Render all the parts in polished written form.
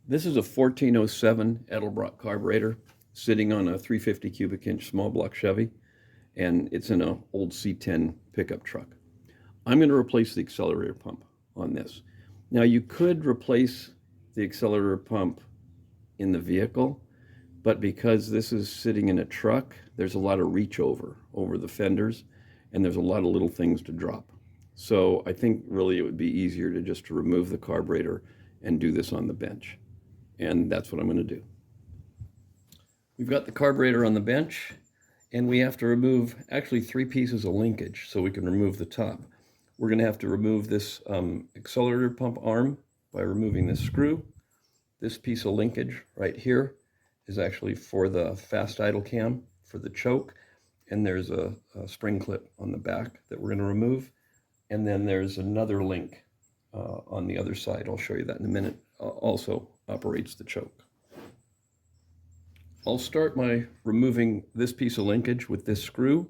This is a 1407 Edelbrock carburetor sitting on a 350 cubic inch small block Chevy, and it's in an old C10 pickup truck. I'm going to replace the accelerator pump on this. Now, you could replace the accelerator pump in the vehicle, but because this is sitting in a truck, there's a lot of reach over the fenders, and there's a lot of little things to drop. So I think really it would be easier to just remove the carburetor and do this on the bench. And that's what I'm going to do. We've got the carburetor on the bench, and we have to remove actually 3 pieces of linkage so we can remove the top. We're going to have to remove this accelerator pump arm by removing this screw. This piece of linkage right here is actually for the fast idle cam, for the choke, and there's a spring clip on the back that we're going to remove. And then there's another link on the other side. I'll show you that in a minute. Also operates the choke. I'll start by removing this piece of linkage with this screw.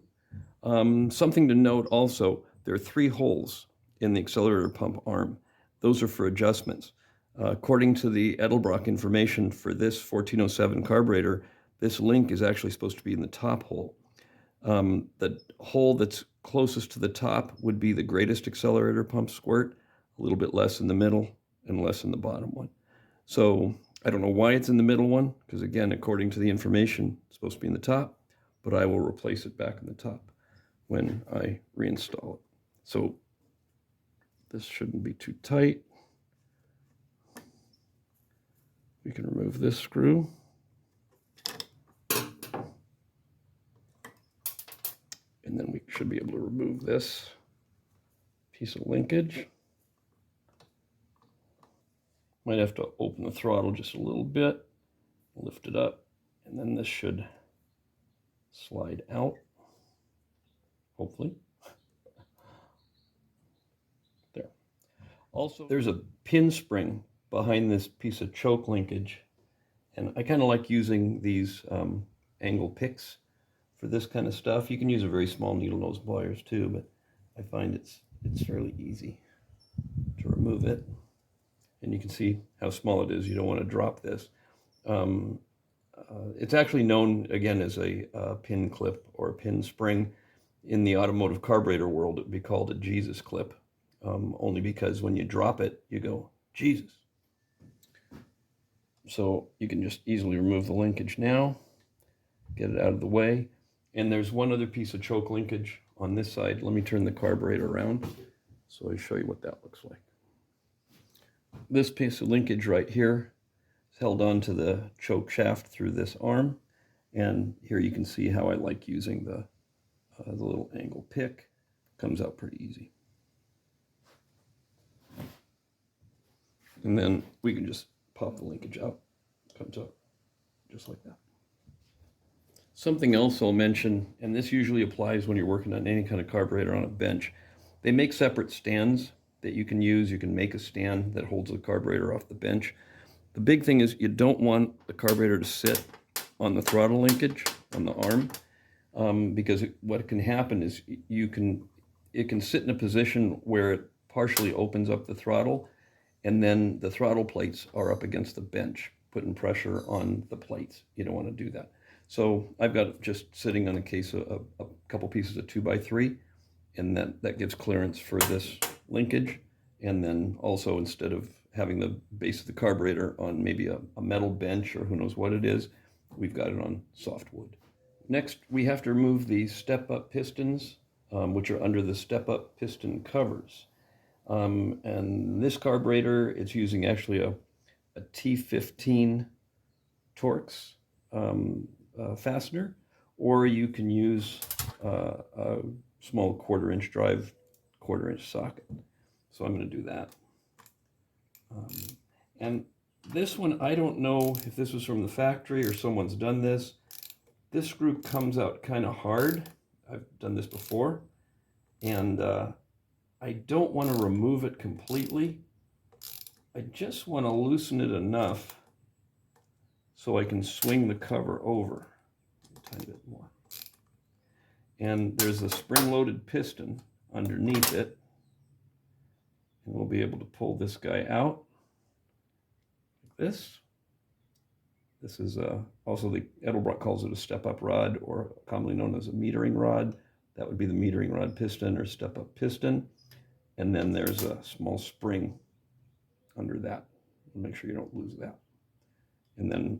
Something to note also, there are 3 holes in the accelerator pump arm. Those are for adjustments. According to the Edelbrock information for this 1407 carburetor, this link is actually supposed to be in the top hole. The hole that's closest to the top would be the greatest accelerator pump squirt, a little bit less in the middle and less in the bottom one. So I don't know why it's in the middle one, because again, according to the information, it's supposed to be in the top, but I will replace it back in the top when I reinstall it. So this shouldn't be too tight. We can remove this screw. And then we should be able to remove this piece of linkage. Might have to open the throttle just a little bit, lift it up, and then this should slide out, hopefully. There. Also, there's a pin spring behind this piece of choke linkage, and I kind of like using these angle picks for this kind of stuff. You can use a very small needle nose pliers too, but I find it's fairly easy to remove it. And you can see how small it is. You don't want to drop this. It's actually known, again, as a pin clip or a pin spring. In the automotive carburetor world, it would be called a Jesus clip, only because when you drop it, you go, Jesus. So you can just easily remove the linkage now, get it out of the way. And there's one other piece of choke linkage on this side. Let me turn the carburetor around so I show you what that looks like. This piece of linkage right here is held onto the choke shaft through this arm. And here you can see how I like using the little angle pick. Comes out pretty easy. And then we can just pop the linkage out. Comes out just like that. Something else I'll mention, and this usually applies when you're working on any kind of carburetor on a bench, they make separate stands that you can use. You can make a stand that holds the carburetor off the bench. The big thing is you don't want the carburetor to sit on the throttle linkage on the arm, because what can happen is it can sit in a position where it partially opens up the throttle, and then the throttle plates are up against the bench, putting pressure on the plates. You don't want to do that. So I've got it just sitting on a case of a couple pieces of 2x3, and that gives clearance for this linkage. And then also, instead of having the base of the carburetor on maybe a metal bench or who knows what it is, we've got it on softwood. Next, we have to remove the step-up pistons, which are under the step-up piston covers. And this carburetor, it's using actually a T15 Torx fastener, or you can use a small 1/4-inch drive, 1/4-inch socket. So I'm going to do that. And this one, I don't know if this was from the factory or someone's done this. This screw comes out kind of hard. I've done this before. And I don't want to remove it completely. I just want to loosen it enough so I can swing the cover over a tiny bit more. And there's a spring-loaded piston underneath it. And we'll be able to pull this guy out like this. This is also the Edelbrock calls it a step-up rod, or commonly known as a metering rod. That would be the metering rod piston or step-up piston. And then there's a small spring under that. Make sure you don't lose that. And then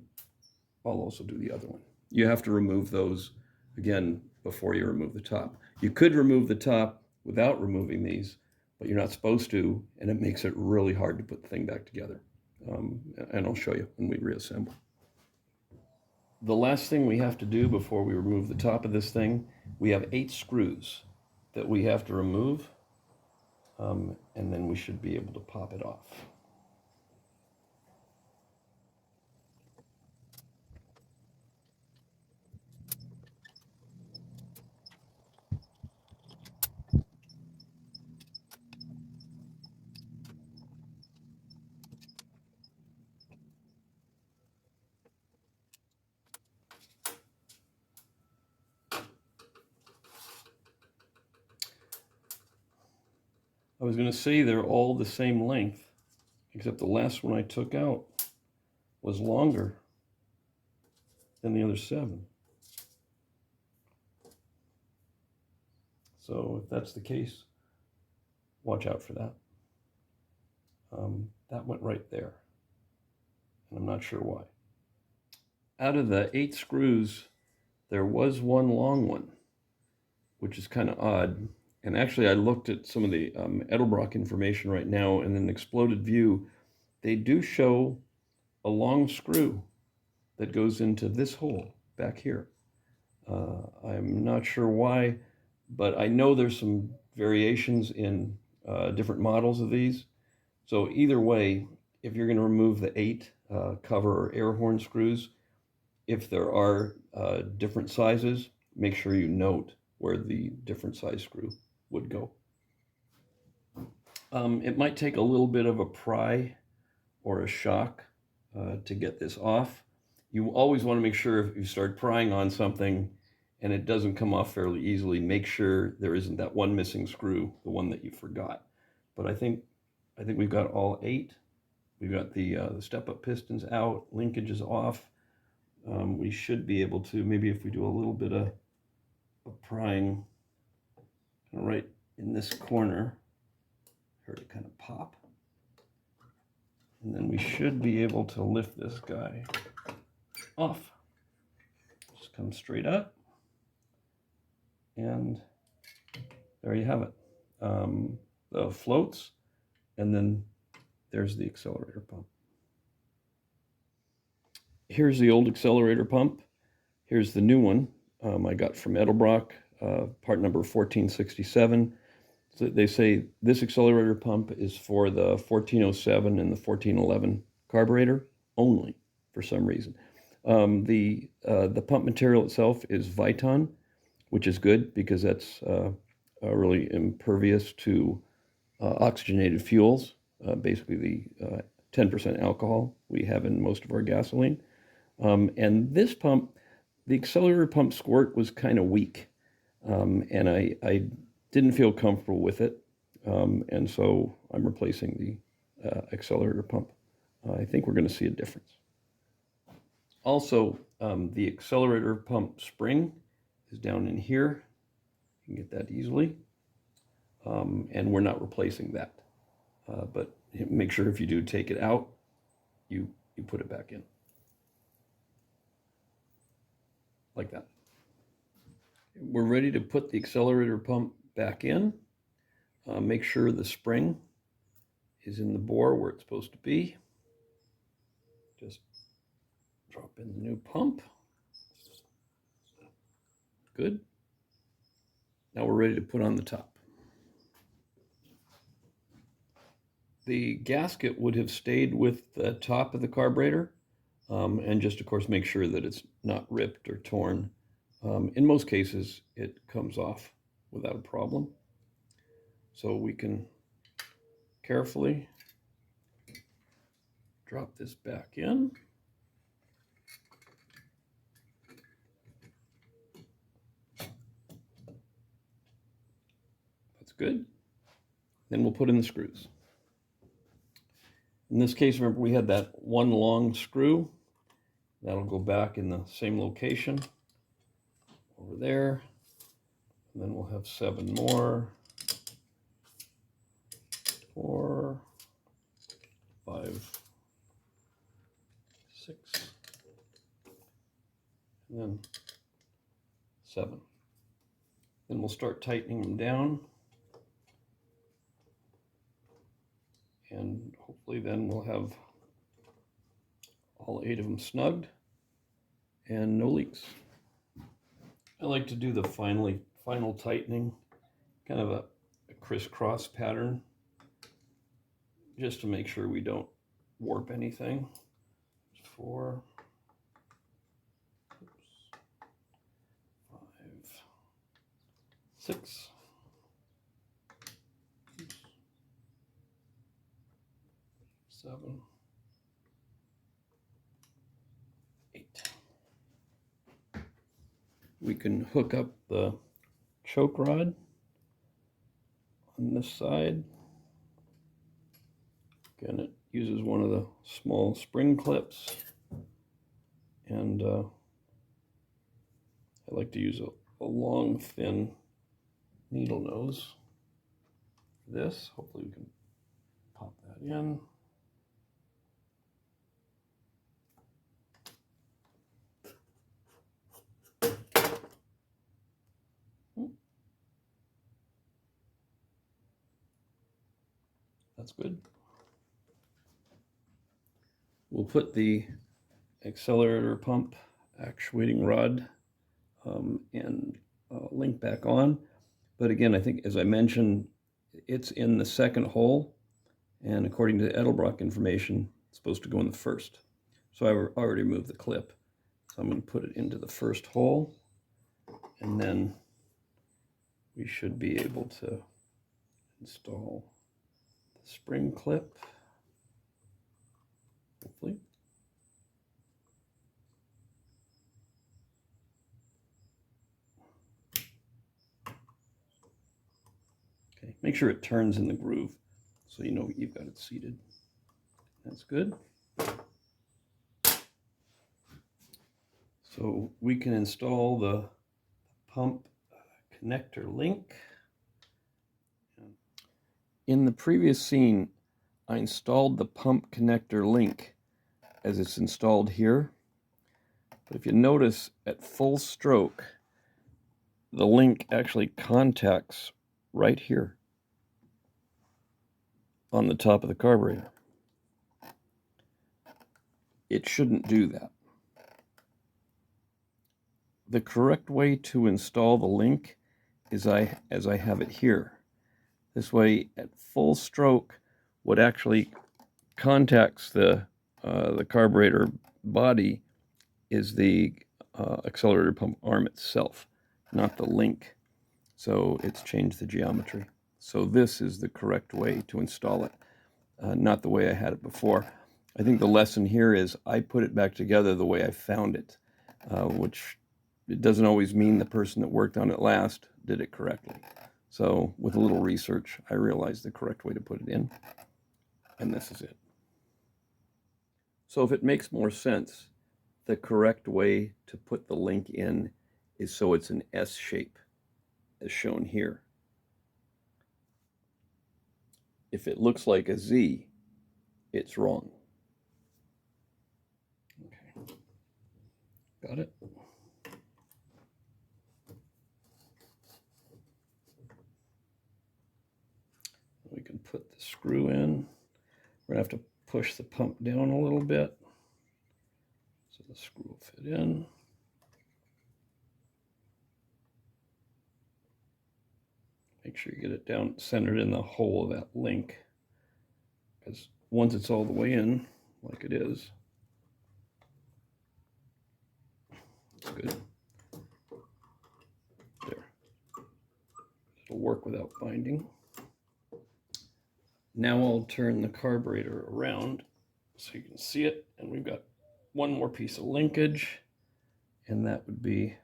I'll also do the other one. You have to remove those, again, before you remove the top. You could remove the top without removing these, but you're not supposed to, and it makes it really hard to put the thing back together. And I'll show you when we reassemble. The last thing we have to do before we remove the top of this thing, we have 8 screws that we have to remove, and then we should be able to pop it off. I was going to say they're all the same length, except the last one I took out was longer than the other 7. So if that's the case, watch out for that. That went right there, and I'm not sure why. Out of the 8 screws, there was one long one, which is kind of odd. And actually, I looked at some of the Edelbrock information right now, and in an exploded view, they do show a long screw that goes into this hole back here. I'm not sure why, but I know there's some variations in different models of these. So either way, if you're going to remove the 8 cover or air horn screws, if there are different sizes, make sure you note where the different size screw would go. It might take a little bit of a pry or a shock to get this off. You always want to make sure if you start prying on something and it doesn't come off fairly easily, make sure there isn't that one missing screw, the one that you forgot. But I think we've got all 8. We've got the step-up pistons out, linkage is off. We should be able to, maybe if we do a little bit of prying right in this corner, heard it kind of pop. And then we should be able to lift this guy off. Just come straight up. And there you have it. The floats, and then there's the accelerator pump. Here's the old accelerator pump. Here's the new one I got from Edelbrock, part number 1467. So they say this accelerator pump is for the 1407 and the 1411 carburetor only, for some reason. The pump material itself is Viton, which is good because that's really impervious to oxygenated fuels, basically the 10% alcohol we have in most of our gasoline. And this pump, the accelerator pump squirt was kind of weak, and I didn't feel comfortable with it, and so I'm replacing the accelerator pump. I think we're going to see a difference. Also, the accelerator pump spring is down in here. You can get that easily, and we're not replacing that. But make sure if you do take it out, you put it back in. Like that. We're ready to put the accelerator pump back in. Make sure the spring is in the bore where it's supposed to be. Just drop in the new pump. Good. Now we're ready to put on the top. The gasket would have stayed with the top of the carburetor, and just of course make sure that it's not ripped or torn. In most cases it comes off without a problem. So we can carefully drop this back in. That's good. Then we'll put in the screws. In this case, remember we had that one long screw, That'll go back in the same location over there. And then we'll have 7 more. 4, 5, 6, and then 7. Then we'll start tightening them down. And hopefully then we'll have all 8 of them snugged and no leaks. I like to do the final tightening, kind of a crisscross pattern, just to make sure we don't warp anything. 4, 5, 6, 7, 8. We can hook up the choke rod on this side. Again, it uses one of the small spring clips, and I like to use a long, thin needle nose for this. Hopefully we can pop that in. That's good. We'll put the accelerator pump actuating rod and link back on. But again, I think, as I mentioned, it's in the second hole, and according to the Edelbrock information, it's supposed to go in the first. So I already moved the clip. So I'm going to put it into the first hole, and then we should be able to install the spring clip, hopefully. Okay, make sure it turns in the groove so you know you've got it seated. That's good. So we can install the pump connector link. In the previous scene, I installed the pump connector link as it's installed here. But if you notice, at full stroke, the link actually contacts right here on the top of the carburetor. It shouldn't do that. The correct way to install the link is as I have it here. This way, at full stroke, what actually contacts the carburetor body is the accelerator pump arm itself, not the link. So it's changed the geometry. So this is the correct way to install it, not the way I had it before. I think the lesson here is I put it back together the way I found it, which it doesn't always mean the person that worked on it last did it correctly. So with a little research, I realized the correct way to put it in, and this is it. So if it makes more sense, the correct way to put the link in is so it's an S shape, as shown here. If it looks like a Z, it's wrong. Okay, got it? We can put the screw in. We're gonna have to push the pump down a little bit so the screw will fit in. Make sure you get it down centered in the hole of that link, because once it's all the way in, like it is, it's good. There. It'll work without binding. Now I'll turn the carburetor around so you can see it, and we've got one more piece of linkage, and that would be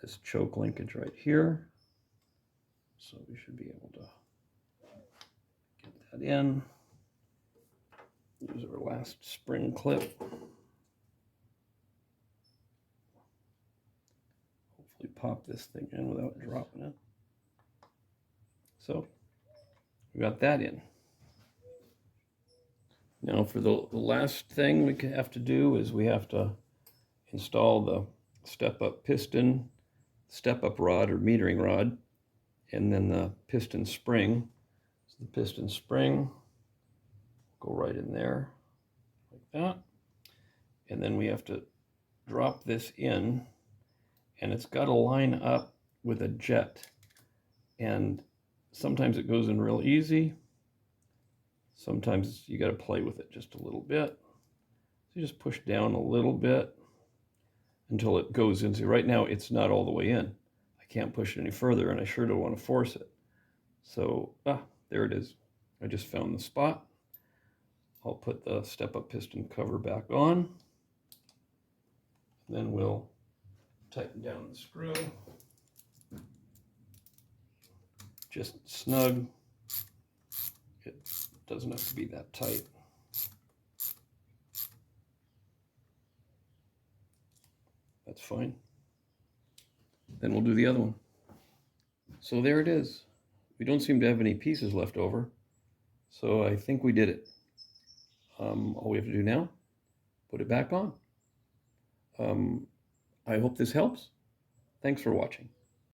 this choke linkage right here. So we should be able to get that in. Use our last spring clip. pop this thing in without dropping it. So we got that in. Now for the last thing we have to do is we have to install the step-up piston, step-up rod or metering rod, and then the piston spring. So the piston spring go right in there like that. And then we have to drop this in, and it's got to line up with a jet. And sometimes it goes in real easy. Sometimes you got to play with it just a little bit. So you just push down a little bit until it goes into, right now it's not all the way in. I can't push it any further, and I sure don't want to force it. So, there it is. I just found the spot. I'll put the step-up piston cover back on. Then we'll tighten down the screw. Just snug. It doesn't have to be that tight. That's fine. Then we'll do the other one. So there it is. We don't seem to have any pieces left over. So I think we did it. All we have to do now, put it back on. I hope this helps. Thanks for watching.